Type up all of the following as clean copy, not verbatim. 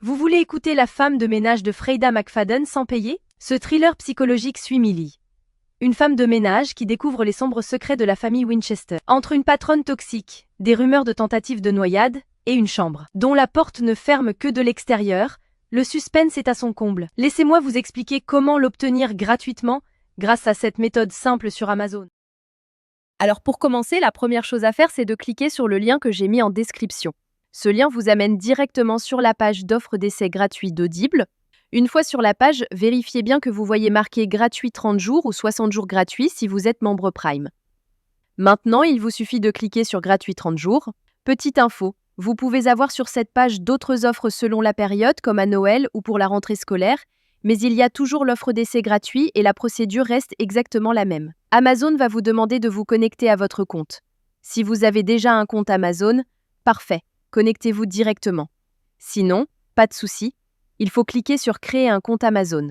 Vous voulez écouter La femme de ménage de Freida McFadden sans payer? Ce thriller psychologique suit Millie, une femme de ménage qui découvre les sombres secrets de la famille Winchester. Entre une patronne toxique, des rumeurs de tentatives de noyade, et une chambre dont la porte ne ferme que de l'extérieur, le suspense est à son comble. Laissez-moi vous expliquer comment l'obtenir gratuitement grâce à cette méthode simple sur Amazon. Alors pour commencer, la première chose à faire, c'est de cliquer sur le lien que j'ai mis en description. Ce lien vous amène directement sur la page d'offre d'essai gratuit d'Audible. Une fois sur la page, vérifiez bien que vous voyez marqué gratuit 30 jours ou 60 jours gratuits si vous êtes membre Prime. Maintenant, il vous suffit de cliquer sur gratuit 30 jours. Petite info, vous pouvez avoir sur cette page d'autres offres selon la période, comme à Noël ou pour la rentrée scolaire, mais il y a toujours l'offre d'essai gratuit et la procédure reste exactement la même. Amazon va vous demander de vous connecter à votre compte. Si vous avez déjà un compte Amazon, parfait, connectez-vous directement. Sinon, pas de souci, il faut cliquer sur Créer un compte Amazon.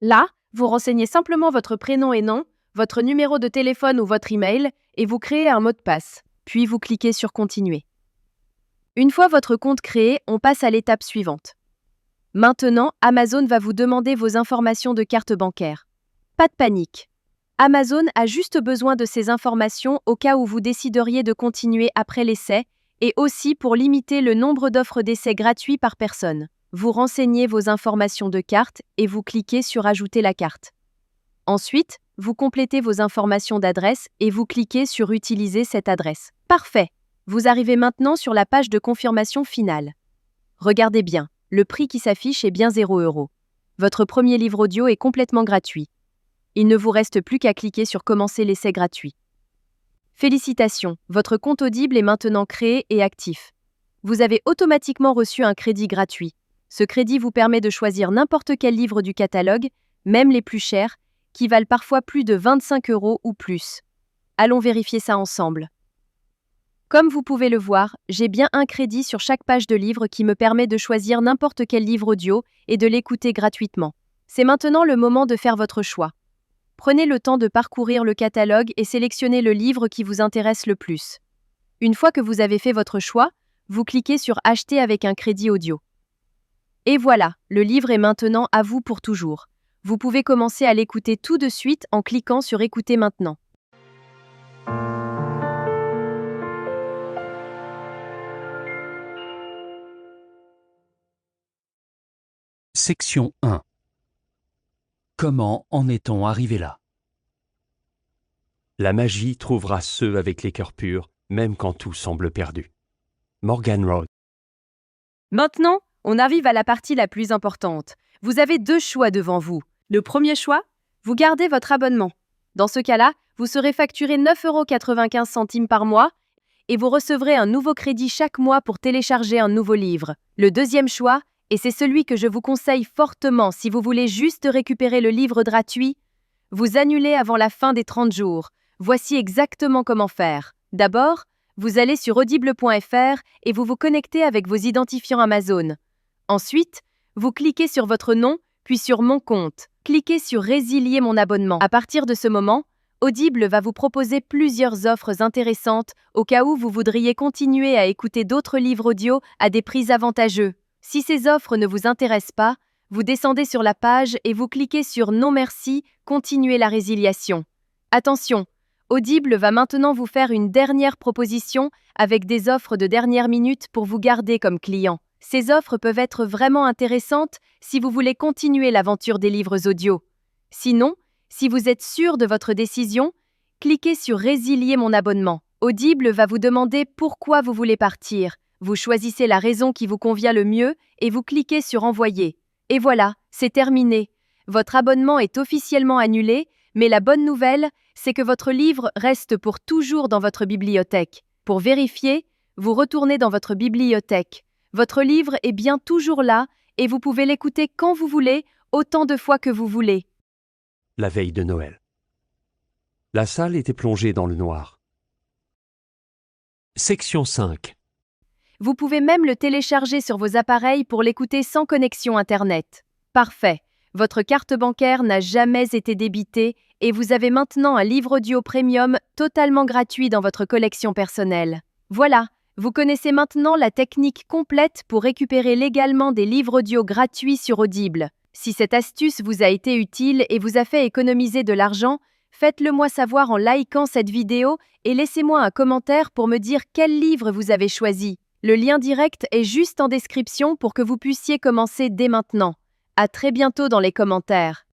Là, vous renseignez simplement votre prénom et nom, votre numéro de téléphone ou votre email et vous créez un mot de passe. Puis vous cliquez sur Continuer. Une fois votre compte créé, on passe à l'étape suivante. Maintenant, Amazon va vous demander vos informations de carte bancaire. Pas de panique. Amazon a juste besoin de ces informations au cas où vous décideriez de continuer après l'essai et aussi pour limiter le nombre d'offres d'essai gratuits par personne. Vous renseignez vos informations de carte et vous cliquez sur Ajouter la carte. Ensuite, vous complétez vos informations d'adresse et vous cliquez sur Utiliser cette adresse. Parfait. Vous arrivez maintenant sur la page de confirmation finale. Regardez bien, le prix qui s'affiche est bien 0 €. Votre premier livre audio est complètement gratuit. Il ne vous reste plus qu'à cliquer sur Commencer l'essai gratuit. Félicitations, votre compte Audible est maintenant créé et actif. Vous avez automatiquement reçu un crédit gratuit. Ce crédit vous permet de choisir n'importe quel livre du catalogue, même les plus chers, qui valent parfois plus de 25 € ou plus. Allons vérifier ça ensemble. Comme vous pouvez le voir, j'ai bien un crédit sur chaque page de livre qui me permet de choisir n'importe quel livre audio et de l'écouter gratuitement. C'est maintenant le moment de faire votre choix. Prenez le temps de parcourir le catalogue et sélectionnez le livre qui vous intéresse le plus. Une fois que vous avez fait votre choix, vous cliquez sur Acheter avec un crédit audio. Et voilà, le livre est maintenant à vous pour toujours. Vous pouvez commencer à l'écouter tout de suite en cliquant sur Écouter maintenant. Section 1. Comment en est-on arrivé là? La magie trouvera ceux avec les cœurs purs, même quand tout semble perdu. Morgan Road. Maintenant, on arrive à la partie la plus importante. Vous avez deux choix devant vous. Le premier choix, vous gardez votre abonnement. Dans ce cas-là, vous serez facturé 9,95 € par mois et vous recevrez un nouveau crédit chaque mois pour télécharger un nouveau livre. Le deuxième choix, et c'est celui que je vous conseille fortement si vous voulez juste récupérer le livre gratuit, vous annulez avant la fin des 30 jours. Voici exactement comment faire. D'abord, vous allez sur audible.fr et vous vous connectez avec vos identifiants Amazon. Ensuite, vous cliquez sur votre nom, puis sur Mon compte. Cliquez sur Résilier mon abonnement. À partir de ce moment, Audible va vous proposer plusieurs offres intéressantes au cas où vous voudriez continuer à écouter d'autres livres audio à des prix avantageux. Si ces offres ne vous intéressent pas, vous descendez sur la page et vous cliquez sur Non merci, continuer la résiliation. Attention, Audible va maintenant vous faire une dernière proposition avec des offres de dernière minute pour vous garder comme client. Ces offres peuvent être vraiment intéressantes si vous voulez continuer l'aventure des livres audio. Sinon, si vous êtes sûr de votre décision, cliquez sur Résilier mon abonnement. Audible va vous demander pourquoi vous voulez partir. Vous choisissez la raison qui vous convient le mieux et vous cliquez sur Envoyer. Et voilà, c'est terminé. Votre abonnement est officiellement annulé, mais la bonne nouvelle, c'est que votre livre reste pour toujours dans votre bibliothèque. Pour vérifier, vous retournez dans votre bibliothèque. Votre livre est bien toujours là et vous pouvez l'écouter quand vous voulez, autant de fois que vous voulez. La veille de Noël. La salle était plongée dans le noir. Section 5. Vous pouvez même le télécharger sur vos appareils pour l'écouter sans connexion Internet. Parfait. Votre carte bancaire n'a jamais été débitée et vous avez maintenant un livre audio premium totalement gratuit dans votre collection personnelle. Voilà, Vous connaissez maintenant la technique complète pour récupérer légalement des livres audio gratuits sur Audible. Si cette astuce vous a été utile et vous a fait économiser de l'argent, faites-le moi savoir en likant cette vidéo et laissez-moi un commentaire pour me dire quel livre vous avez choisi. Le lien direct est juste en description pour que vous puissiez commencer dès maintenant. À très bientôt dans les commentaires.